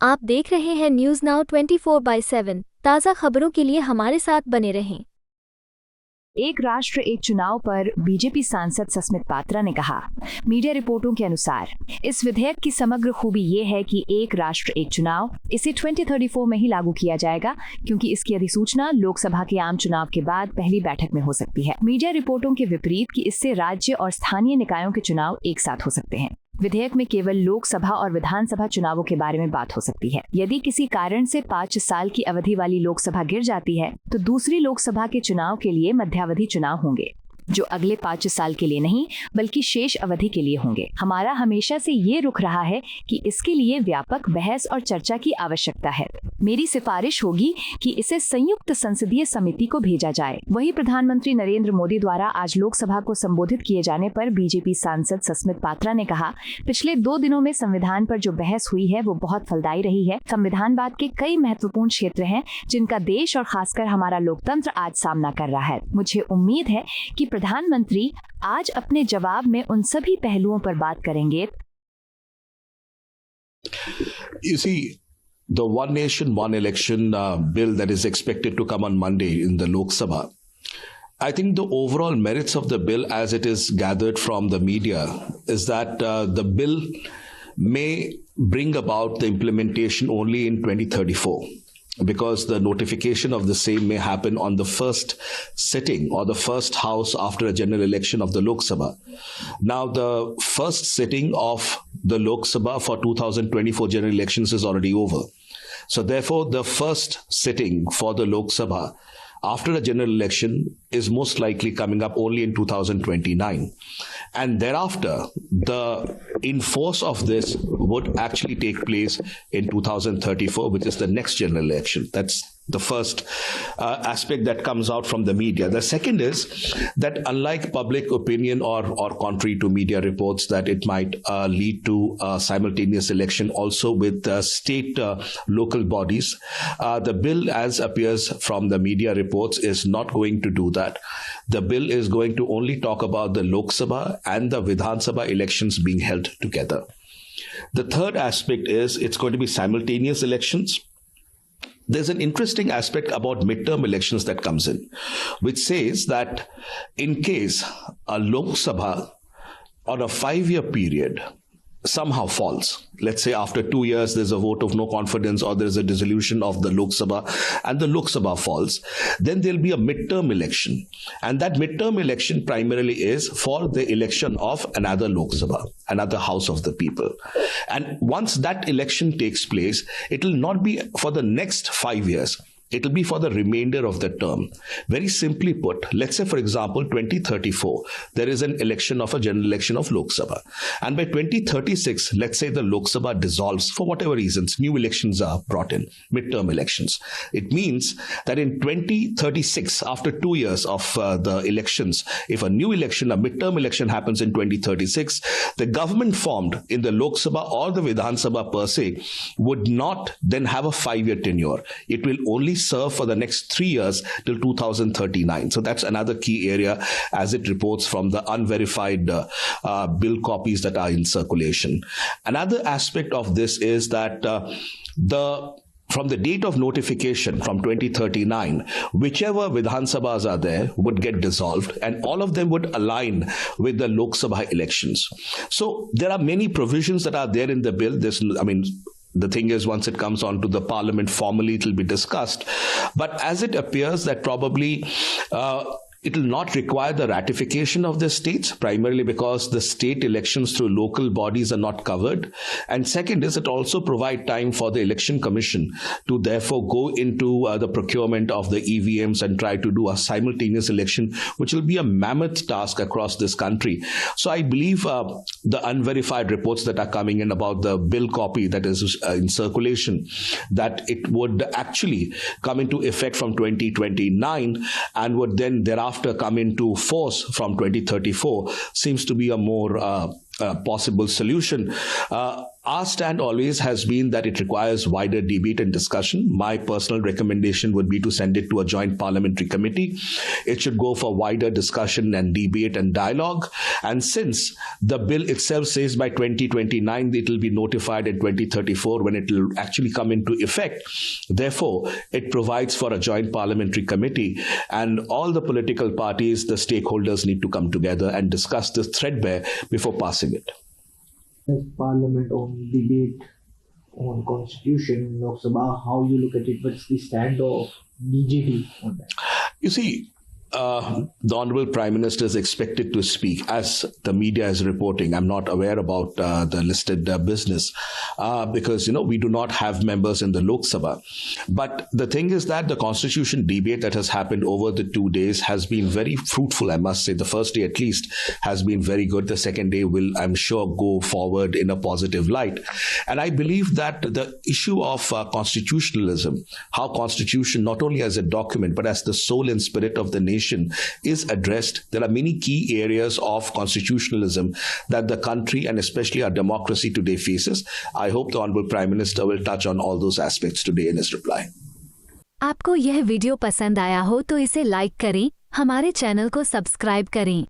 आप देख रहे हैं न्यूज़ नाउ 24/7। ताज़ा खबरों के लिए हमारे साथ बने रहें। एक राष्ट्र एक चुनाव पर बीजेपी सांसद सस्मित पात्रा ने कहा, मीडिया रिपोर्टों के अनुसार इस विधेयक की समग्र खूबी ये है कि एक राष्ट्र एक चुनाव इसे 2034 में ही लागू किया जाएगा, क्योंकि इसकी अधिसूचना लोकसभा के आम चुनाव के बाद पहली बैठक में हो सकती है। मीडिया रिपोर्टों के विपरीत कि इससे राज्य और स्थानीय निकायों के चुनाव एक साथ हो सकते हैं। विधेयक में केवल लोकसभा और विधानसभा चुनावों के बारे में बात हो सकती है। यदि किसी कारण से 5 साल की अवधि वाली लोकसभा गिर जाती है तो दूसरी लोकसभा के चुनाव के लिए मध्यावधि चुनाव होंगे, जो अगले 5 साल के लिए नहीं बल्कि शेष अवधि के लिए होंगे। हमारा हमेशा से ये रुख रहा है कि इसके लिए व्यापक बहस और चर्चा की आवश्यकता है। मेरी सिफारिश होगी कि इसे संयुक्त संसदीय समिति को भेजा जाए। वहीं प्रधानमंत्री नरेंद्र मोदी द्वारा आज लोकसभा को संबोधित किए जाने पर बीजेपी सांसद सस्मित पात्रा ने कहा, पिछले 2 दिनों में संविधान पर जो बहस हुई है वो बहुत फलदायी रही है। संविधानवाद के कई महत्वपूर्ण क्षेत्र हैं जिनका देश और खासकर हमारा लोकतंत्र आज सामना कर रहा है। मुझे उम्मीद है कि प्रधानमंत्री आज अपने जवाब में उन सभी पहलुओं पर बात करेंगे। You see, the one nation, one election bill that is expected to come on Monday in the Lok Sabha, I think the overall merits of the bill as it is gathered from the media is that the bill may bring about the implementation only in 2034. Because the notification of the same may happen on the first sitting or the first house after a general election of the Lok Sabha. Now, the first sitting of the Lok Sabha for 2024 general elections is already over. So therefore, the first sitting for the Lok Sabha after a general election is most likely coming up only in 2029. And thereafter, the enforce of this would actually take place in 2034, which is the next general election. That's the first aspect that comes out from the media. The second is that unlike public opinion or contrary to media reports that it might lead to simultaneous election also with state local bodies, the bill as appears from the media reports is not going to do that. The bill is going to only talk about the Lok Sabha and the Vidhan Sabha elections being held together. The third aspect is it's going to be simultaneous elections. There's an interesting aspect about midterm elections that comes in, which says that in case a Lok Sabha on a 5-year period somehow falls, let's say after 2 years there's a vote of no confidence or there's a dissolution of the Lok Sabha and the Lok Sabha falls, then there'll be a midterm election. And that midterm election primarily is for the election of another Lok Sabha, another House of the People. And once that election takes place, it will not be for the next 5 years. It will be for the remainder of the term. Very simply put, let's say, for example, 2034, there is an election of a general election of Lok Sabha. And by 2036, let's say the Lok Sabha dissolves for whatever reasons, new elections are brought in, midterm elections. It means that in 2036, after 2 years of the elections, if a new election, a midterm election happens in 2036, the government formed in the Lok Sabha or the Vidhan Sabha per se would not then have a 5-year tenure. It will only serve for the next 3 years till 2039. So that's another key area as it reports from the unverified bill copies that are in circulation. Another aspect of this is that from the date of notification from 2039, whichever Vidhan Sabhas are there would get dissolved and all of them would align with the Lok Sabha elections. So there are many provisions that are there in the bill. The thing is, once it comes on to the parliament formally, it will be discussed. But as it appears that probably it will not require the ratification of the states, primarily because the state elections through local bodies are not covered. And second is it also provide time for the election commission to therefore go into the procurement of the EVMs and try to do a simultaneous election, which will be a mammoth task across this country. So I believe the unverified reports that are coming in about the bill copy that is in circulation, that it would actually come into effect from 2029 and would then thereafter come into force from 2034 seems to be a more possible solution. Our stand always has been that it requires wider debate and discussion. My personal recommendation would be to send it to a joint parliamentary committee. It should go for wider discussion and debate and dialogue. And since the bill itself says by 2029 it will be notified in 2034 when it will actually come into effect, therefore it provides for a joint parliamentary committee, and all the political parties, the stakeholders need to come together and discuss this threadbare before passing it. As Parliament on debate on Constitution in Lok Sabha, how you look at it? What's the stand of BJP on that? You see, the Honorable Prime Minister is expected to speak, as the media is reporting. I'm not aware about the listed business because, we do not have members in the Lok Sabha. But the thing is that the constitution debate that has happened over the 2 days has been very fruitful, I must say. The first day, at least, has been very good. The second day will, I'm sure, go forward in a positive light. And I believe that the issue of constitutionalism, how constitution, not only as a document, but as the soul and spirit of the nation, is addressed. There are many key areas of constitutionalism that the country and especially our democracy today faces. I hope the Honorable Prime Minister will touch on all those aspects today in his reply. आपको यह video पसंद आया हो तो इसे like करें, हमारे channel को सब्सक्राइब करें।